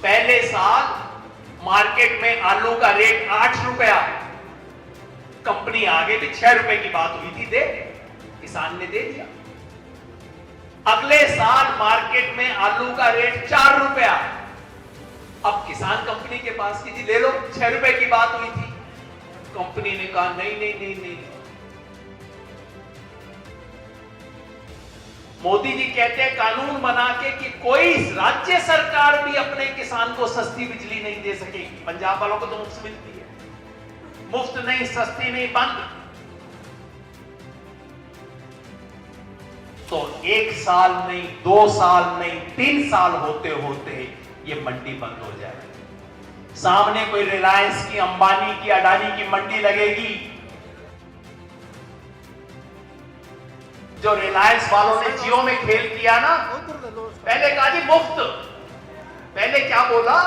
पहले साल मार्केट में आलू का रेट 8 रुपया, कंपनी आगे भी 6 रुपए की बात हुई थी, दे, किसान ने दे दिया। अगले साल मार्केट में आलू का रेट 4 रुपया, अब किसान कंपनी के पास की, जी ले लो, 6 रुपए की बात हुई थी। कंपनी ने कहा नहीं नहीं नहीं नहीं। मोदी जी कहते हैं कानून बना के कि कोई राज्य सरकार भी अपने किसान को सस्ती बिजली नहीं दे सकेगी। पंजाब वालों को तो मुफ्त मिलती है, मुफ्त नहीं, सस्ती नहीं, बंद। तो 1 साल नहीं, 2 साल नहीं, 3 साल होते होते ये मंडी बंद हो जाएगी। सामने कोई रिलायंस की, अंबानी की, अडानी की मंडी लगेगी। जो रिलायंस वालों ने जियो में खेल किया ना, पहले कहा जी मुफ्त, पहले क्या बोला,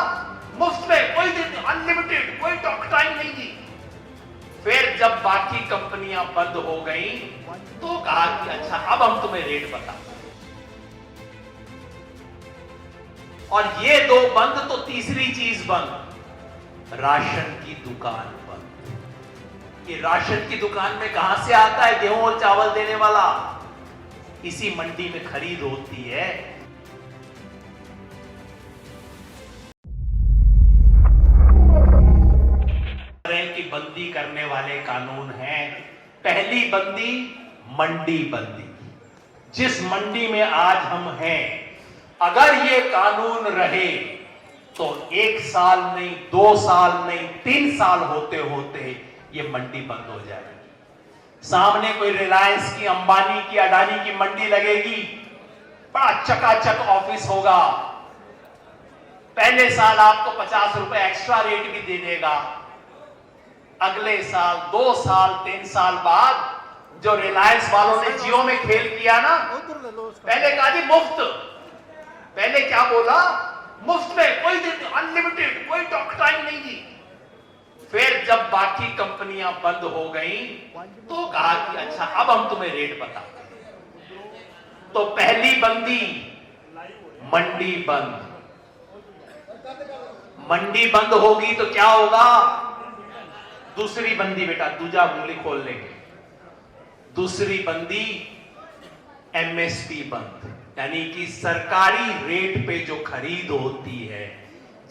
मुफ्त में, कोई अनलिमिटेड, कोई टॉक टाइम नहीं दी। फिर जब बाकी कंपनियां बंद हो गई तो कहा कि अच्छा अब हम तुम्हें रेट बताते हैं। और ये 2 बंद तो तीसरी चीज बंद, राशन की दुकान बंद। ये राशन की दुकान में कहां से आता है गेहूं और चावल देने वाला? इसी मंडी में खरीद होती है। की बंदी करने वाले कानून हैं। पहली बंदी मंडी बंदी। जिस मंडी में आज हम हैं, अगर ये कानून रहे तो 1 साल नहीं, 2 साल नहीं, 3 साल होते होते ये मंडी बंद हो जाएगी। सामने कोई रिलायंस की, अंबानी की, अडानी की मंडी लगेगी, बड़ा चकाचक ऑफिस होगा। पहले साल आपको 50 रुपए एक्स्ट्रा रेट भी दे देगा। अगले साल, 2 साल, 3 साल बाद जो रिलायंस वालों ने जियो में खेल किया ना, पहले कहा जी मुफ्त, पहले क्या बोला, मुफ्त में, कोई अनलिमिटेड, कोई टॉक टाइम नहीं दी। फिर जब बाकी कंपनियां बंद हो गई तो कहा कि अच्छा अब हम तुम्हें रेट बताते हैं। तो पहली बंदी मंडी बंद। मंडी बंद होगी तो क्या होगा? दूसरी बंदी, बेटा दूजा उंगली खोल लेंगे, दूसरी बंदी एमएसपी बंद, यानी कि सरकारी रेट पे जो खरीद होती है।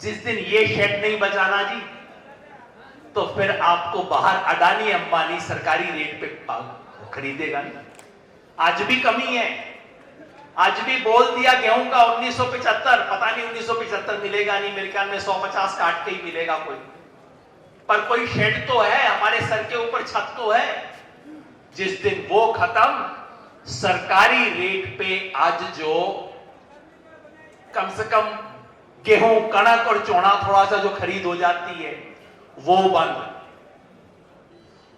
जिस दिन ये शेड नहीं बचाना जी, तो फिर आपको बाहर अडानी अंबानी सरकारी रेट पे खरीदेगा नहीं। आज भी कमी है, आज भी बोल दिया गेहूं का 1975, पता नहीं 1975 मिलेगा नहीं, मेरे ख्याल में 150 काट के ही मिलेगा कोई, पर कोई शेड तो है, हमारे सर के ऊपर छत तो है। जिस दिन वो खत्म, सरकारी रेट पे आज जो कम से कम गेहूं, कणक और चौड़ा थोड़ा सा जो खरीद हो जाती है वो बंद।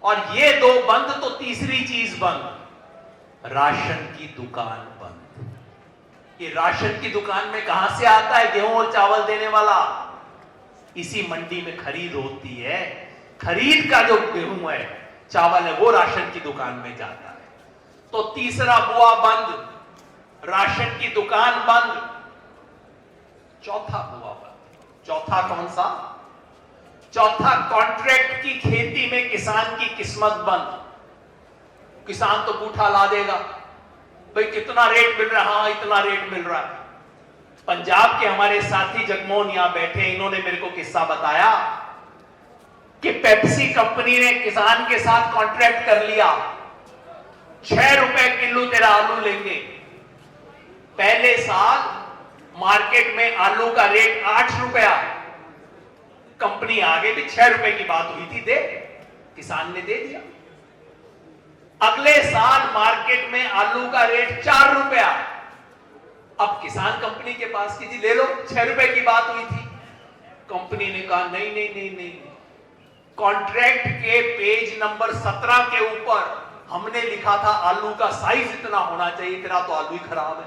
और ये 2 बंद तो तीसरी चीज बंद, राशन की दुकान बंद। ये राशन की दुकान में कहां से आता है गेहूं और चावल देने वाला? इसी मंडी में खरीद होती है। खरीद का जो गेहूं है, चावल है, वो राशन की दुकान में जाता है। तो तीसरा बुआ बंद, राशन की दुकान बंद। चौथा बुआ बंद। चौथा कौन सा? चौथा कॉन्ट्रैक्ट की खेती में किसान की किस्मत बंद। किसान तो बूठा ला देगा, भाई कितना रेट मिल रहा है, इतना रेट मिल रहा है। पंजाब के हमारे साथी जगमोहन यहां बैठे, इन्होंने मेरे को किस्सा बताया कि पेप्सी कंपनी ने किसान के साथ कॉन्ट्रैक्ट कर लिया, 6 रुपए किलो तेरा आलू लेंगे। पहले साल मार्केट में आलू का रेट 8 रुपया, कंपनी आगे भी 6 रुपए की बात हुई थी, दे, किसान ने दे दिया। अगले साल मार्केट में आलू का रेट 4 रुपया, अब किसान कंपनी के पास की, जी ले लो, 6 रुपए की बात हुई थी। कंपनी ने कहा नहीं नहीं नहीं नहीं। कॉन्ट्रैक्ट के पेज नंबर 17 के ऊपर हमने लिखा था आलू का साइज इतना होना चाहिए, तेरा तो आलू ही खराब है।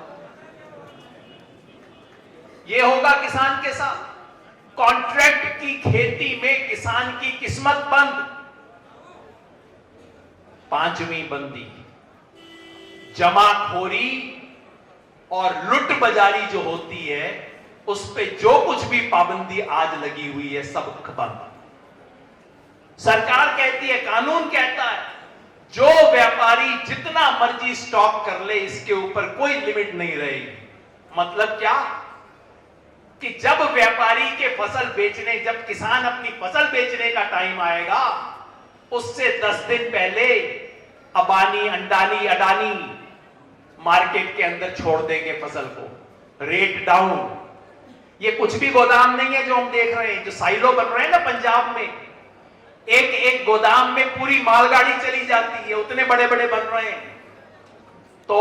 यह होगा किसान के साथ। कॉन्ट्रैक्ट की खेती में किसान की किस्मत बंद। पांचवी बंदी, जमाखोरी और लुट बाजारी जो होती है, उस पे जो कुछ भी पाबंदी आज लगी हुई है, सब बंद। सरकार कहती है, कानून कहता है, जो व्यापारी जितना मर्जी स्टॉक कर ले, इसके ऊपर कोई लिमिट नहीं रहेगी। मतलब क्या कि जब व्यापारी के फसल बेचने, जब किसान अपनी फसल बेचने का टाइम आएगा, उससे 10 दिन पहले अंबानी, अंडानी, अडानी मार्केट के अंदर छोड़ देंगे फसल को, रेट डाउन। ये कुछ भी गोदाम नहीं है जो हम देख रहे हैं, जो साइलो बन रहे हैं ना पंजाब में, एक एक गोदाम में पूरी मालगाड़ी चली जाती है, उतने बड़े बड़े बन रहे हैं। तो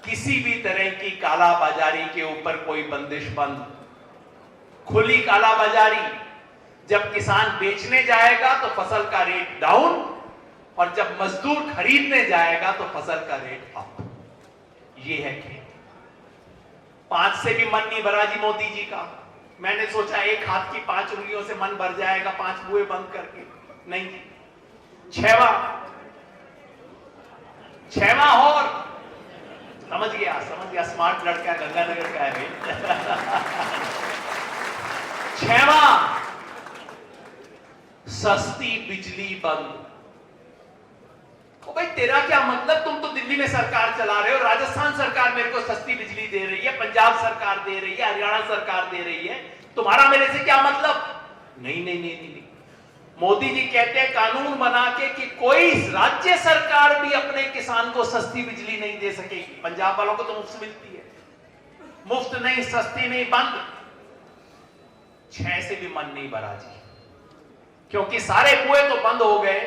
किसी भी तरह की कालाबाजारी के ऊपर कोई बंदिश बंद। खुली कालाबाजारी, जब किसान बेचने जाएगा तो फसल का रेट डाउन, और जब मजदूर खरीदने जाएगा तो फसल का रेट अप। ये है खेल। 5 से भी मन नहीं भरा जी मोदी जी का। मैंने सोचा एक हाथ की 5 उंगलियों से मन भर जाएगा 5 बुए बंद करके, नहीं जी। 6वां और समझ गया, स्मार्ट लड़का, गंगानगर का है। 6वां, सस्ती बिजली बंद। ओ भाई, तेरा क्या मतलब? तुम तो दिल्ली में सरकार चला रहे हो, राजस्थान सरकार मेरे को सस्ती बिजली दे रही है, पंजाब सरकार दे रही है, हरियाणा सरकार दे रही है, तुम्हारा मेरे से क्या मतलब? नहीं नहीं नहीं नहीं, मोदी जी कहते हैं कानून बना के कि कोई राज्य सरकार भी अपने किसान को सस्ती बिजली नहीं दे सकेगी। पंजाब वालों को तो मुफ्त मिलती है, मुफ्त नहीं, सस्ती नहीं, बंद। 6 से भी मन नहीं भरा जी, क्योंकि सारे कुएं तो बंद हो गए,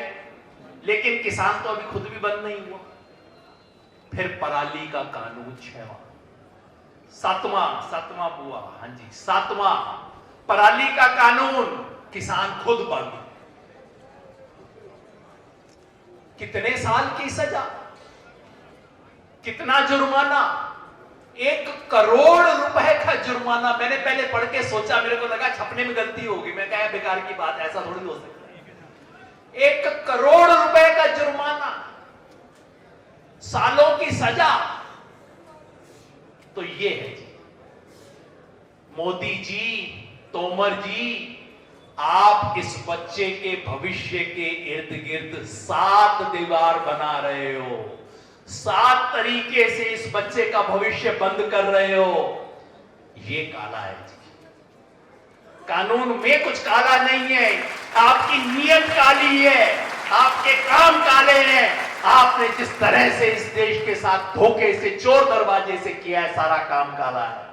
लेकिन किसान तो अभी खुद भी बंद नहीं हुआ। फिर पराली का कानून 6वां, 7वां बुआ, हाँ जी 7वां, पराली का कानून, किसान खुद बंद। कितने साल की सजा, कितना जुर्माना? 1 करोड़ रुपए का जुर्माना। मैंने पहले पढ़ के सोचा, मेरे को लगा छपने में गलती होगी, मैं कहा बेकार की बात, ऐसा थोड़ी हो सकता है। 1 करोड़ रुपए का जुर्माना, सालों की सजा। तो ये है जी, मोदी जी, तोमर जी, आप इस बच्चे के भविष्य के इर्द गिर्द 7 दीवार बना रहे हो, 7 तरीके से इस बच्चे का भविष्य बंद कर रहे हो। ये काला है जी। कानून में कुछ काला नहीं है, आपकी नीयत काली है, आपके काम काले हैं। आपने जिस तरह से इस देश के साथ धोखे से, चोर दरवाजे से किया है, सारा काम काला है।